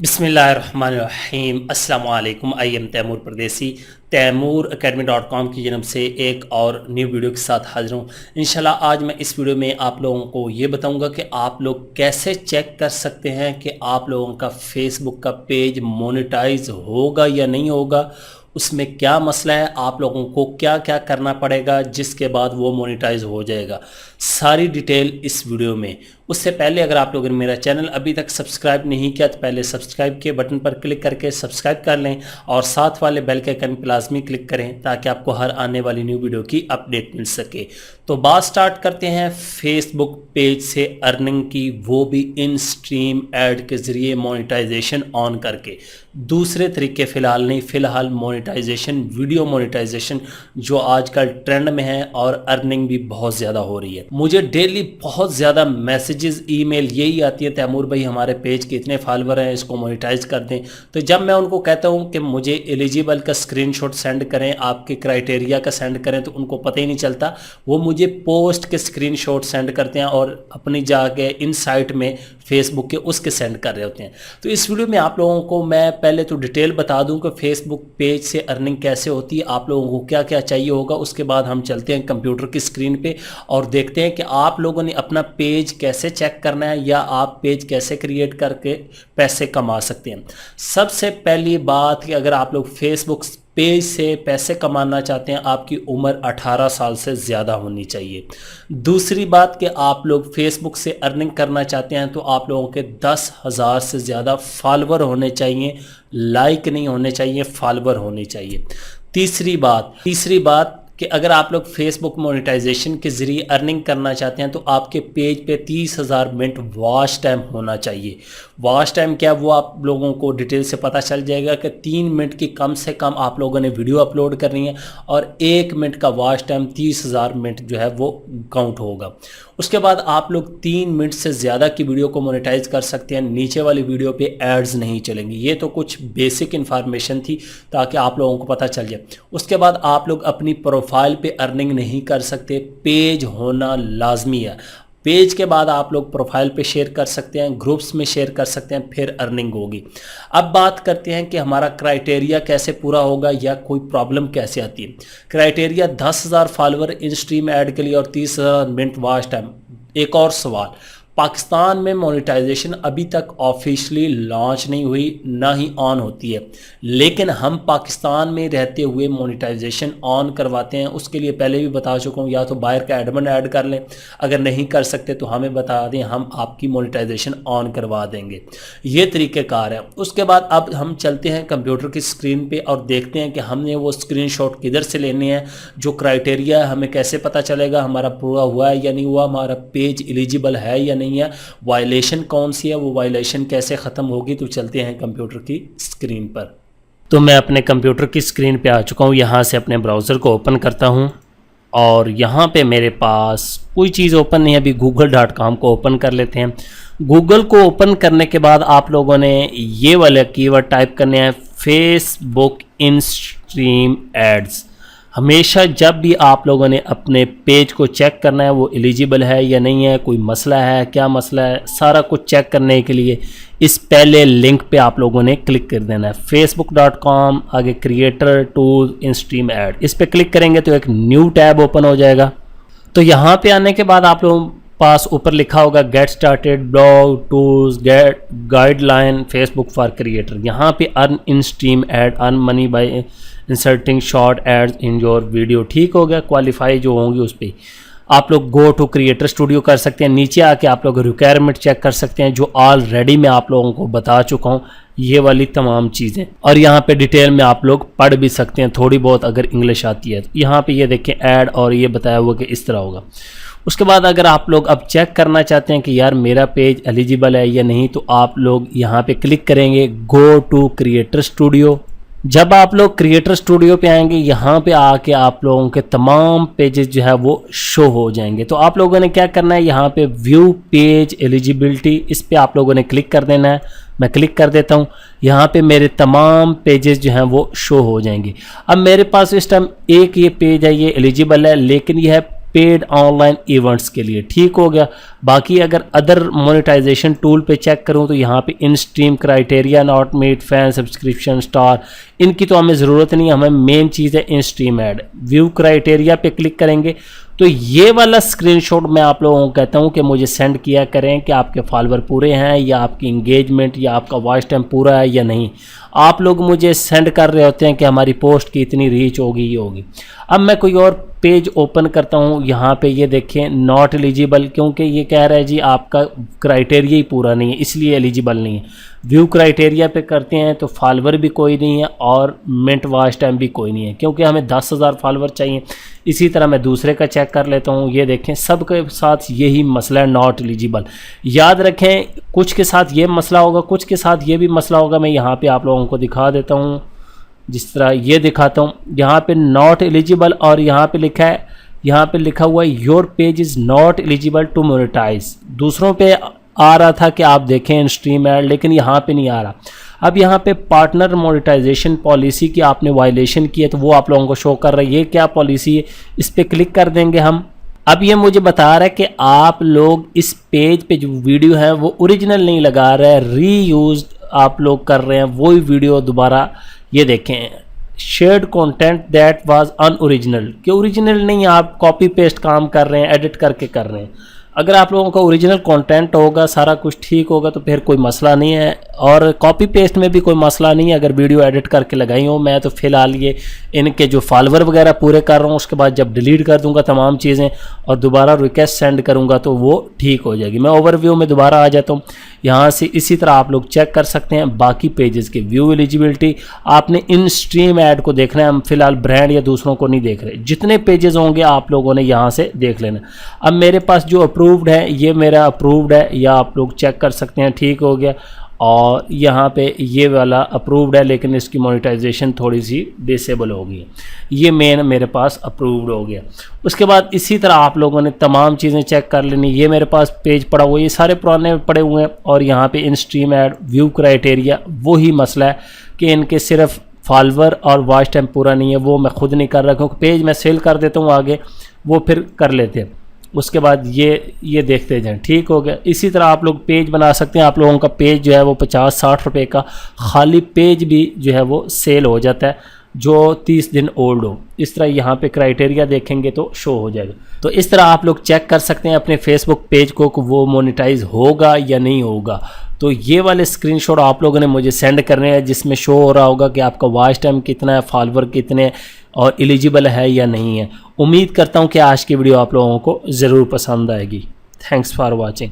बिस्मिल्लाहिर्रहमानिर्रहीम अस्सलामु अलैकुम। आई एम तैमूर परदेसी तैमूर academy.com की जन्म से एक और न्यू वीडियो के साथ हाजिर हूँ। इंशाल्लाह आज मैं इस वीडियो में आप लोगों को ये बताऊंगा कि आप लोग कैसे चेक कर सकते हैं कि आप लोगों का फेसबुक का पेज मोनेटाइज होगा या नहीं होगा, उसमें क्या मसला है, आप लोगों को क्या क्या करना पड़ेगा जिसके बाद वो मोनेटाइज हो जाएगा। सारी डिटेल इस वीडियो में। उससे पहले अगर आप लोगों ने मेरा चैनल अभी तक सब्सक्राइब नहीं किया तो पहले सब्सक्राइब के बटन पर क्लिक करके सब्सक्राइब कर लें और साथ वाले बेल के आइकन पर लाजमी क्लिक करें ताकि आपको हर आने वाली न्यू वीडियो की अपडेट मिल सके। तो बात स्टार्ट करते हैं फेसबुक पेज से अर्निंग की, वो भी इन स्ट्रीम ऐड के ज़रिए मोनेटाइजेशन ऑन करके। दूसरे तरीके फ़िलहाल नहीं, फ़िलहाल मोनेटाइजेशन, वीडियो मोनेटाइजेशन जो आजकल ट्रेंड में है और अर्निंग भी बहुत ज़्यादा हो रही है। मुझे डेली बहुत ज़्यादा मैसेजेस, ईमेल यही आती है, तैमूर भाई हमारे पेज के इतने फॉलोवर हैं, इसको मोनेटाइज कर दें। तो जब मैं उनको कहता हूं कि मुझे एलिजिबल का स्क्रीनशॉट सेंड करें, आपके क्राइटेरिया का सेंड करें, तो उनको पता ही नहीं चलता। वो मुझे पोस्ट के स्क्रीनशॉट सेंड करते हैं और अपनी जाके इन साइट में फेसबुक के उसके सेंड कर रहे होते हैं। तो इस वीडियो में आप लोगों को मैं पहले तो डिटेल बता दूं कि फेसबुक पेज से अर्निंग कैसे होती है, आप लोगों को क्या क्या चाहिए होगा। उसके बाद हम चलते हैं कंप्यूटर की स्क्रीन पे और देखते हैं कि आप लोगों ने अपना पेज कैसे चेक करना है या आप पेज कैसे क्रिएट करके पैसे कमा सकते हैं। सबसे पहली बात कि अगर आप लोग फेसबुक पेज से पैसे कमाना चाहते हैं, आपकी उम्र 18 साल से ज़्यादा होनी चाहिए। दूसरी बात कि आप लोग फेसबुक से अर्निंग करना चाहते हैं तो आप लोगों के 10,000 से ज़्यादा फॉलोवर होने चाहिए, लाइक नहीं होने चाहिए, फॉलोवर होने चाहिए। तीसरी बात कि अगर आप लोग फेसबुक मोनेटाइजेशन के ज़रिए अर्निंग करना चाहते हैं तो आपके पेज पे 30,000 मिनट वॉच टाइम होना चाहिए। वॉच टाइम क्या, वो आप लोगों को डिटेल से पता चल जाएगा कि 3 मिनट की कम से कम आप लोगों ने वीडियो अपलोड करनी है और 1 मिनट का वॉच टाइम 30,000 मिनट जो है वो काउंट होगा। उसके बाद आप लोग 3 मिनट से ज़्यादा की वीडियो को मोनेटाइज कर सकते हैं। नीचे वाली वीडियो पे एड्स नहीं चलेंगी। ये तो कुछ बेसिक इन्फॉर्मेशन थी ताकि आप लोगों को पता चल जाए। उसके बाद आप लोग अपनी प्रोफाइल पे अर्निंग नहीं कर सकते, पेज होना लाजमी है। पेज के बाद आप लोग प्रोफाइल पे शेयर कर सकते हैं, ग्रुप्स में शेयर कर सकते हैं, फिर अर्निंग होगी। अब बात करते हैं कि हमारा क्राइटेरिया कैसे पूरा होगा या कोई प्रॉब्लम कैसे आती है। क्राइटेरिया 10,000 फॉलोवर इन स्ट्रीम ऐड के लिए और 30,000 मिनट वॉच टाइम। एक और सवाल, पाकिस्तान में मोनेटाइजेशन अभी तक ऑफिशियली लॉन्च नहीं हुई, ना ही ऑन होती है, लेकिन हम पाकिस्तान में रहते हुए मोनेटाइजेशन ऑन करवाते हैं। उसके लिए पहले भी बता चुका हूँ, या तो बाहर का एडमिन ऐड कर लें, अगर नहीं कर सकते तो हमें बता दें, हम आपकी मोनेटाइजेशन ऑन करवा देंगे। ये तरीक़ेकार है। उसके बाद अब हम चलते हैं कंप्यूटर की स्क्रीन पर और देखते हैं कि हमने वो स्क्रीनशॉट किधर से लेने हैं, जो क्राइटेरिया है हमें कैसे पता चलेगा हमारा पूरा हुआ है या नहीं हुआ, हमारा पेज एलिजिबल है या नहीं है, वायलेशन कौन सी है, वो वायलेशन कैसे ख़त्म होगी। तो चलते हैं कंप्यूटर की स्क्रीन पर। तो मैं अपने कंप्यूटर की स्क्रीन पे आ चुका हूँ। यहाँ से अपने ब्राउज़र को ओपन करता हूँ और यहाँ पे मेरे पास कोई चीज़ ओपन नहीं है। अभी google.com को ओपन कर लेते हैं। गूगल को ओपन करने के बाद आप लोगों ने ये वाले कीवर्ड टाइप करने हैं, फेसबुक इन स्ट्रीम एड्स। हमेशा जब भी आप लोगों ने अपने पेज को चेक करना है वो एलिजिबल है या नहीं है, कोई मसला है, क्या मसला है, सारा कुछ चेक करने के लिए इस पहले लिंक पे आप लोगों ने क्लिक कर देना है, facebook.com, आगे creator tool in stream add. इस पर क्लिक करेंगे तो एक न्यू टैब ओपन हो जाएगा। तो यहाँ पे आने के बाद आप लोगों पास ऊपर लिखा होगा get started, blog tools, get guideline, Facebook for creator. यहाँ पे earn in stream ad, earn money by inserting short ads in your video. ठीक हो गया। क्वालिफाई जो होंगी उस पर आप लोग गो टू क्रिएटर स्टूडियो कर सकते हैं। नीचे आके आप लोग रिक्वायरमेंट चेक कर सकते हैं जो ऑलरेडी मैं आप लोगों को बता चुका हूँ, ये वाली तमाम चीज़ें। और यहाँ पे डिटेल में आप लोग पढ़ भी सकते हैं थोड़ी बहुत अगर इंग्लिश आती है। तो यहाँ पे ये देखें ऐड और ये बताया हुआ कि इस तरह होगा। उसके बाद अगर आप लोग अब चेक करना चाहते हैं कि यार मेरा पेज एलिजिबल है या नहीं, तो आप लोग यहाँ पे क्लिक करेंगे गो टू क्रिएटर स्टूडियो। जब आप लोग क्रिएटर स्टूडियो पे आएंगे, यहाँ पे आके आप लोगों के तमाम पेजेस जो है वो शो हो जाएंगे। तो आप लोगों ने क्या करना है, यहाँ पे व्यू पेज एलिजिबिलिटी, इस पे आप लोगों ने क्लिक कर देना है। मैं क्लिक कर देता हूँ। यहाँ पे मेरे तमाम पेजेस जो हैं वो शो हो जाएंगे। अब मेरे पास इस टाइम एक ये पेज है, ये एलिजिबल है, लेकिन ये है पेड ऑनलाइन इवेंट्स के लिए। ठीक हो गया। बाकी अगर अदर मोनेटाइजेशन टूल पे चेक करूं तो यहाँ पे in stream criteria not meet fan subscription star, इनकी तो हमें ज़रूरत नहीं, हमें मेन चीज़ है in stream ad. View criteria पे क्लिक करेंगे तो ये वाला स्क्रीनशॉट मैं आप लोगों को कहता हूँ कि मुझे सेंड किया करें कि आपके फॉलोअर पूरे हैं या आपकी इंगेजमेंट या आपका वॉच टाइम पूरा है या नहीं। आप लोग मुझे सेंड कर रहे होते हैं कि हमारी पोस्ट की इतनी रीच होगी, ये होगी। अब मैं कोई और पेज ओपन करता हूँ, यहाँ पे ये देखें नॉट एलिजिबल, क्योंकि ये कह रहा है जी आपका क्राइटेरिया ही पूरा नहीं है इसलिए एलिजिबल नहीं है। व्यू क्राइटेरिया पे करते हैं तो फॉलोअर भी कोई नहीं है और मिनट वॉच टाइम भी कोई नहीं है, क्योंकि हमें 10,000 फॉलोअर चाहिए। इसी तरह मैं दूसरे का चेक कर लेता हूँ, ये देखें सबके साथ यही मसला है, नॉट एलिजिबल। याद रखें कुछ के साथ ये मसला होगा, कुछ के साथ ये भी मसला होगा। मैं यहाँ पे आप लोगों को दिखा देता हूँ, जिस तरह ये दिखाता हूँ। यहाँ पे नॉट एलिजिबल और यहाँ पे लिखा है, यहाँ पे लिखा हुआ है your page is not eligible to monetize. दूसरों पे आ रहा था कि आप देखें इन स्ट्रीम ऐड, लेकिन यहाँ पे नहीं आ रहा। अब यहाँ पे पार्टनर मोनेटाइजेशन पॉलिसी की आपने वायलेशन की है तो वो आप लोगों को शो कर रहा है। ये क्या पॉलिसी है, इस पर क्लिक कर देंगे हम। अब ये मुझे बता रहा है कि आप लोग इस पेज पे जो वीडियो है वो ओरिजिनल नहीं लगा रहे हैं, रीयूज आप लोग कर रहे हैं वही वीडियो दोबारा। ये देखें shared content that was unoriginal, कि ओरिजिनल नहीं, आप कॉपी पेस्ट काम कर रहे हैं, एडिट करके कर रहे हैं। अगर आप लोगों का ओरिजिनल कंटेंट होगा, सारा कुछ ठीक होगा तो फिर कोई मसला नहीं है, और कॉपी पेस्ट में भी कोई मसला नहीं है अगर वीडियो एडिट करके लगाई हो। मैं तो फ़िलहाल ये इनके जो फॉलोअर वगैरह पूरे कर रहा हूँ, उसके बाद जब डिलीट कर दूंगा तमाम चीज़ें और दोबारा रिक्वेस्ट सेंड करूँगा तो वो ठीक हो जाएगी। मैं ओवरव्यू में दोबारा आ जाता हूँ, यहाँ से इसी तरह आप लोग चेक कर सकते हैं बाकी पेजेस के व्यू एलिजिबिलिटी। आपने इन स्ट्रीम ऐड को देखना है, हम फिलहाल ब्रांड या दूसरों को नहीं देख रहे। जितने पेजेस होंगे आप लोगों ने यहाँ से देख लेना। अब मेरे पास जो अप्रूव्ड है ये मेरा अप्रूव्ड है, या आप लोग चेक कर सकते हैं, ठीक हो गया। और यहाँ पे ये वाला अप्रूव्ड है लेकिन इसकी मोनेटाइजेशन थोड़ी सी डिसेबल हो गई है, ये मेन मेरे पास अप्रूव्ड हो गया। उसके बाद इसी तरह आप लोगों ने तमाम चीज़ें चेक कर लेनी। ये मेरे पास पेज पड़ा हुआ है, ये सारे पुराने पड़े हुए हैं। और यहाँ पे in stream ad view criteria वही मसला है कि इनके सिर्फ फॉलोअर और वॉच टाइम पूरा नहीं है, वो मैं खुद नहीं कर रहा क्योंकि पेज मैं सेल कर देता हूँ आगे, वो फिर कर लेते हैं। उसके बाद ये देखते जाएं, ठीक हो गया। इसी तरह आप लोग पेज बना सकते हैं। आप लोगों का पेज जो है वो 50-60 रुपए का खाली पेज भी जो है वो सेल हो जाता है जो 30 दिन ओल्ड हो। इस तरह यहाँ पे क्राइटेरिया देखेंगे तो शो हो जाएगा। तो इस तरह आप लोग चेक कर सकते हैं अपने फेसबुक पेज को कि वो मोनेटाइज होगा या नहीं होगा। तो ये वाले स्क्रीनशॉट आप लोगों ने मुझे सेंड करने हैं जिसमें शो हो रहा होगा कि आपका वॉच टाइम कितना है, फॉलोअर कितने और एलिजिबल है या नहीं है। उम्मीद करता हूँ कि आज की वीडियो आप लोगों को ज़रूर पसंद आएगी। Thanks for watching.